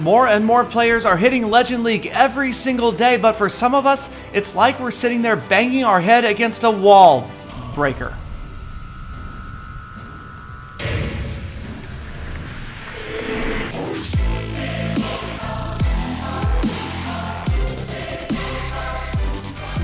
More and more players are hitting Legend League every single day, but for some of us, it's like we're sitting there banging our head against a wall breaker.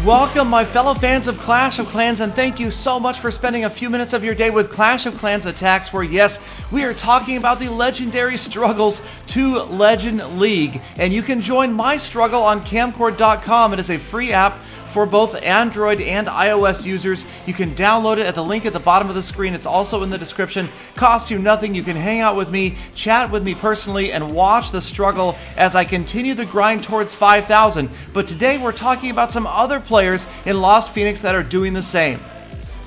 Welcome, my fellow fans of Clash of Clans, and thank you so much for spending a few minutes of your day with Clash of Clans Attacks, where, yes, we are talking about the legendary struggles to Legend League. And you can join my struggle on camcord.com. It is a free app for both Android and iOS users. You can download it at the link at the bottom of the screen. It's also in the description. Costs you nothing. You can hang out with me, chat with me personally, and watch the struggle as I continue the grind towards 5,000. But today we're talking about some other players in Lost Phoenix that are doing the same.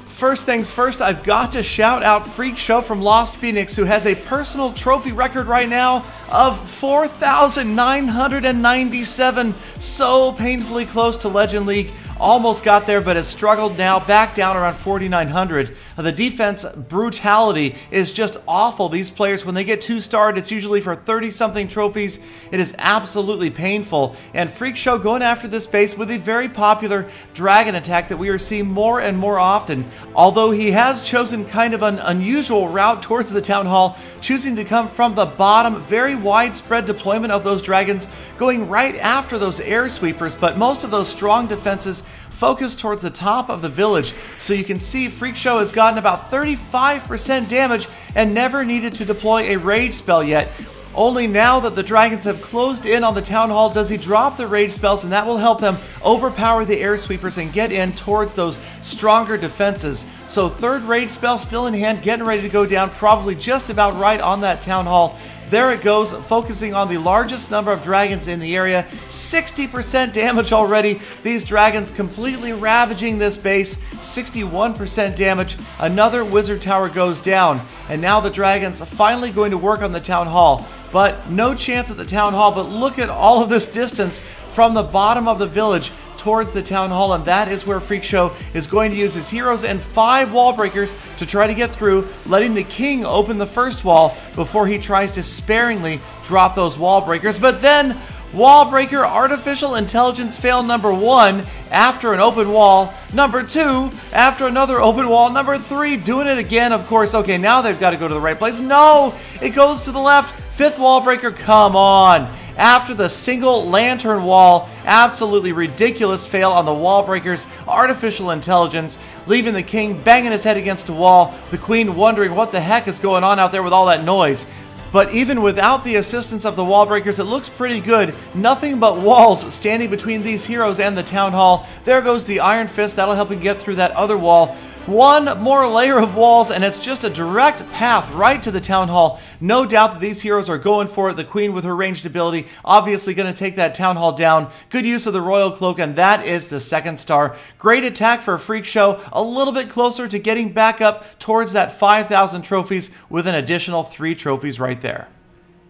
First things first, I've got to shout out FreakShow from Lost Phoenix, who has a personal trophy record right now of 4,997. So painfully close to Legend League. Almost got there, but has struggled now, back down around 4,900. The defense brutality is just awful. These players, when they get 2-starred, it's usually for 30-something trophies. It is absolutely painful. And FreakShow going after this base with a very popular dragon attack that we are seeing more and more often. Although he has chosen kind of an unusual route towards the Town Hall, choosing to come from the bottom, very widespread deployment of those dragons, going right after those air sweepers, but most of those strong defenses focus towards the top of the village. So you can see FreakShow has gotten about 35% damage and never needed to deploy a rage spell yet. Only now that the dragons have closed in on the Town Hall does he drop the rage spells, and that will help them overpower the air sweepers and get in towards those stronger defenses. So third rage spell still in hand, getting ready to go down, probably just about right on that Town Hall. There it goes, focusing on the largest number of dragons in the area. 60% damage already. These dragons completely ravaging this base. 61% damage. Another wizard tower goes down. And now the dragons are finally going to work on the Town Hall. But no chance at the Town Hall. But look at all of this distance from the bottom of the village towards the Town Hall, and that is where FreakShow is going to use his heroes and 5 wall breakers to try to get through, letting the king open the first wall before he tries to sparingly drop those wall breakers. But then wall breaker artificial intelligence fail number 1 after an open wall, number 2 after another open wall, number 3 doing it again, of course. Okay, now they've got to go to the right place. No, it goes to the left. 5th wall breaker, come on. After the single lantern wall, absolutely ridiculous fail on the wall breakers, artificial intelligence, leaving the king banging his head against a wall, the queen wondering what the heck is going on out there with all that noise. But even without the assistance of the wall breakers, it looks pretty good. Nothing but walls standing between these heroes and the Town Hall. There goes the Iron Fist. That'll help him get through that other wall. One more layer of walls, and it's just a direct path right to the Town Hall. No doubt that these heroes are going for it. The queen with her ranged ability, obviously going to take that Town Hall down. Good use of the Royal Cloak, and that is the 2nd star. Great attack for FreakShow. A little bit closer to getting back up towards that 5,000 trophies with an additional 3 trophies right there.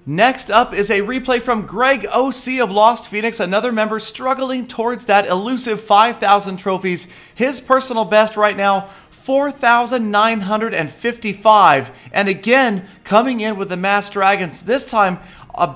Next up is a replay from Greg OC of Lost Phoenix, another member struggling towards that elusive 5,000 trophies. His personal best right now, 4,955. And again, coming in with the masked dragons, this time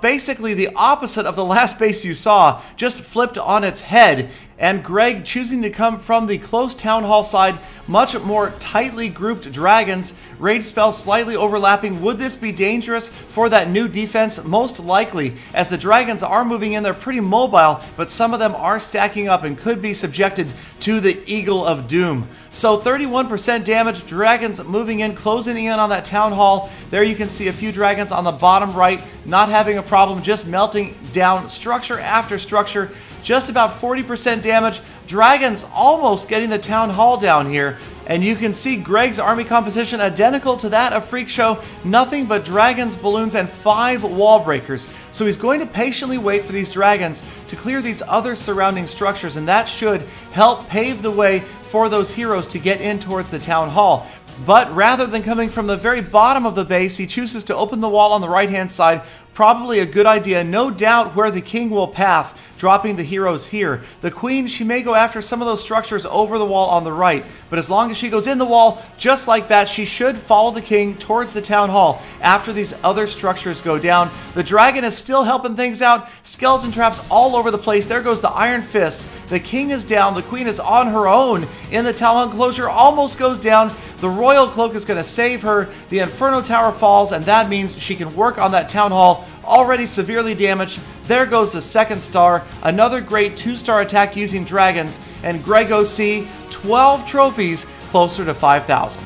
basically the opposite of the last base you saw, just flipped on its head. And Greg choosing to come from the close Town Hall side, much more tightly grouped dragons, rage spells slightly overlapping. Would this be dangerous for that new defense? Most likely, as the dragons are moving in, they're pretty mobile, but some of them are stacking up and could be subjected to the Eagle of Doom. So 31% damage, dragons moving in, closing in on that Town Hall. There you can see a few dragons on the bottom right, not having a problem, just melting down structure after structure. Just about 40% damage. Dragons almost getting the Town Hall down here. And you can see Greg's army composition identical to that of FreakShow. Nothing but dragons, balloons, and 5 wall breakers. So he's going to patiently wait for these dragons to clear these other surrounding structures, and that should help pave the way for those heroes to get in towards the Town Hall. But rather than coming from the very bottom of the base, he chooses to open the wall on the right-hand side. Probably a good idea, no doubt, where the king will path, dropping the heroes here. The queen, she may go after some of those structures over the wall on the right, but as long as she goes in the wall, just like that, she should follow the king towards the town hall after these other structures go down. The dragon is still helping things out. Skeleton traps all over the place. There goes the iron fist. The king is down. The queen is on her own in the town hall enclosure, almost goes down. The royal cloak is going to save her. The inferno tower falls, and that means she can work on that town hall, already severely damaged. There goes the second star. Another great 2-star attack using dragons, and Greg OC, 12 trophies, closer to 5,000.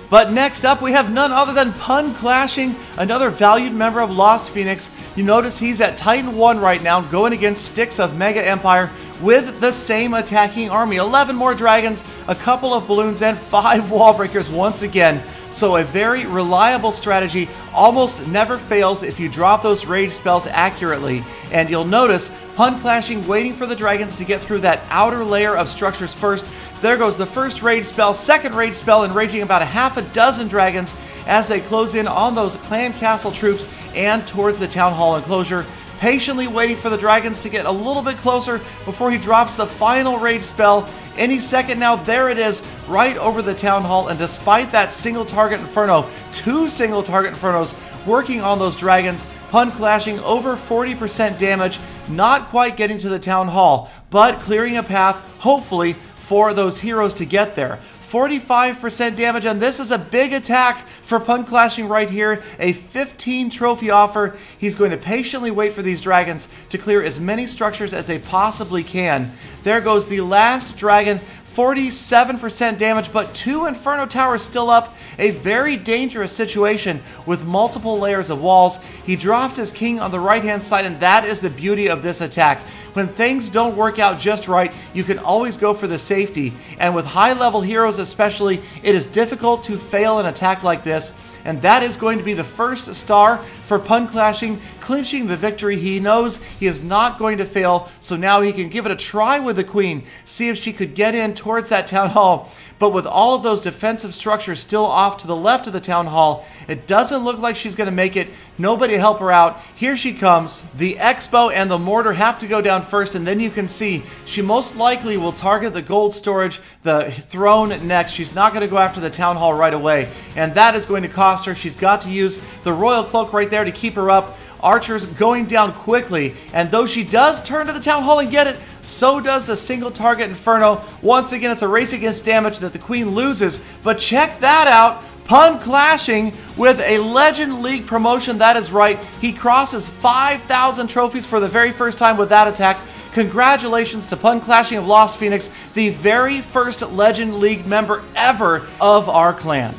But next up, we have none other than Pun Clashing, another valued member of Lost Phoenix. You notice he's at Titan 1 right now, going against Styx of Mega Empire with the same attacking army. 11 more dragons, a couple of balloons, and 5 wall breakers once again. So a very reliable strategy, almost never fails if you drop those rage spells accurately. And you'll notice Pun Clashing waiting for the dragons to get through that outer layer of structures first. There goes the first rage spell, second rage spell, enraging about a half a dozen dragons as they close in on those clan castle troops and towards the town hall enclosure. Patiently waiting for the dragons to get a little bit closer before he drops the final rage spell. Any second now, there it is, right over the town hall, and despite that single target inferno, 2 single target infernos working on those dragons, Pun Clashing over 40% damage, not quite getting to the town hall, but clearing a path, hopefully, for those heroes to get there. 45% damage, and this is a big attack for Pun Clashing right here. A 15 trophy offer. He's going to patiently wait for these dragons to clear as many structures as they possibly can. There goes the last dragon. 47% damage, but 2 Inferno Towers still up. A very dangerous situation with multiple layers of walls. He drops his king on the right-hand side, and that is the beauty of this attack. When things don't work out just right, you can always go for the safety. And with high-level heroes especially, it is difficult to fail an attack like this. And that is going to be the first star for Pun Clashing, clinching the victory. He knows he is not going to fail, so now he can give it a try with the queen, see if she could get in towards that town hall. But with all of those defensive structures still off to the left of the town hall, it doesn't look like she's going to make it. Nobody help her out. Here she comes. The Expo and the Mortar have to go down first, and then you can see she most likely will target the gold storage, the throne next. She's not going to go after the town hall right away, and that is going to cost her. She's got to use the royal cloak right there to keep her up. Archers going down quickly, and though she does turn to the town hall and get it, so does the single target inferno. Once again, it's a race against damage that the queen loses, but check that out. Pun Clashing with a Legend League promotion. That is right, he crosses 5,000 trophies for the very first time with that attack. Congratulations to Pun Clashing of Lost Phoenix, the very first Legend League member ever of our clan.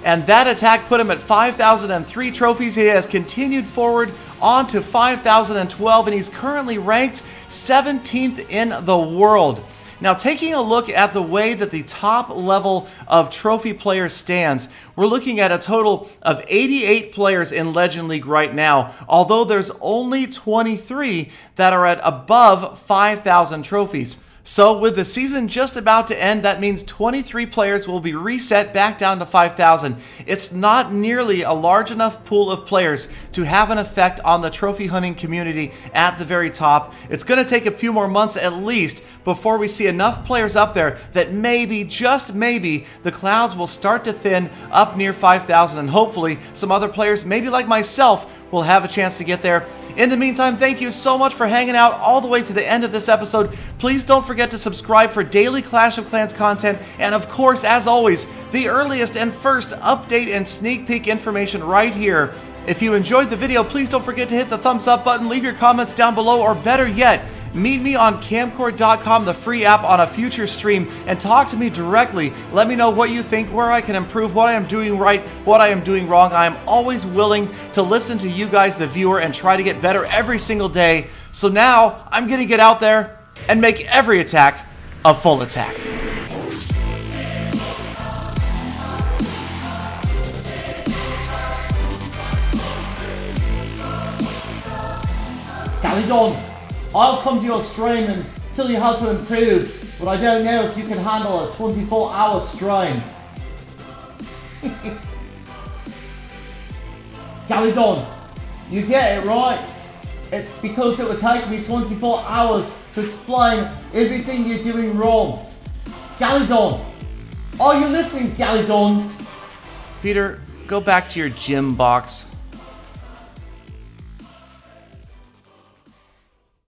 And that attack put him at 5,003 trophies. He has continued forward on to 5,012, and he's currently ranked 17th in the world. Now, taking a look at the way that the top level of trophy players stands, we're looking at a total of 88 players in Legend League right now, although there's only 23 that are at above 5,000 trophies. So with the season just about to end, that means 23 players will be reset back down to 5,000. It's not nearly a large enough pool of players to have an effect on the trophy hunting community at the very top. It's going to take a few more months at least before we see enough players up there that maybe, just maybe, the clouds will start to thin up near 5,000, and hopefully some other players, maybe like myself, will have a chance to get there. In the meantime, thank you so much for hanging out all the way to the end of this episode. Please don't forget to subscribe for daily Clash of Clans content, and of course, as always, the earliest and first update and sneak peek information right here. If you enjoyed the video, please don't forget to hit the thumbs up button, leave your comments down below, or better yet, meet me on camcord.com, the free app, on a future stream, and talk to me directly. Let me know what you think, where I can improve, what I am doing right, what I am doing wrong. I am always willing to listen to you guys, the viewer, and try to get better every single day. So now, I'm going to get out there and make every attack a full attack. Galadon, I'll come to your stream and tell you how to improve, but I don't know if you can handle a 24-hour stream. Galadon, you get it, right? It's because it would take me 24 hours to explain everything you're doing wrong. Galadon, are you listening, Galadon? Peter, go back to your gym box.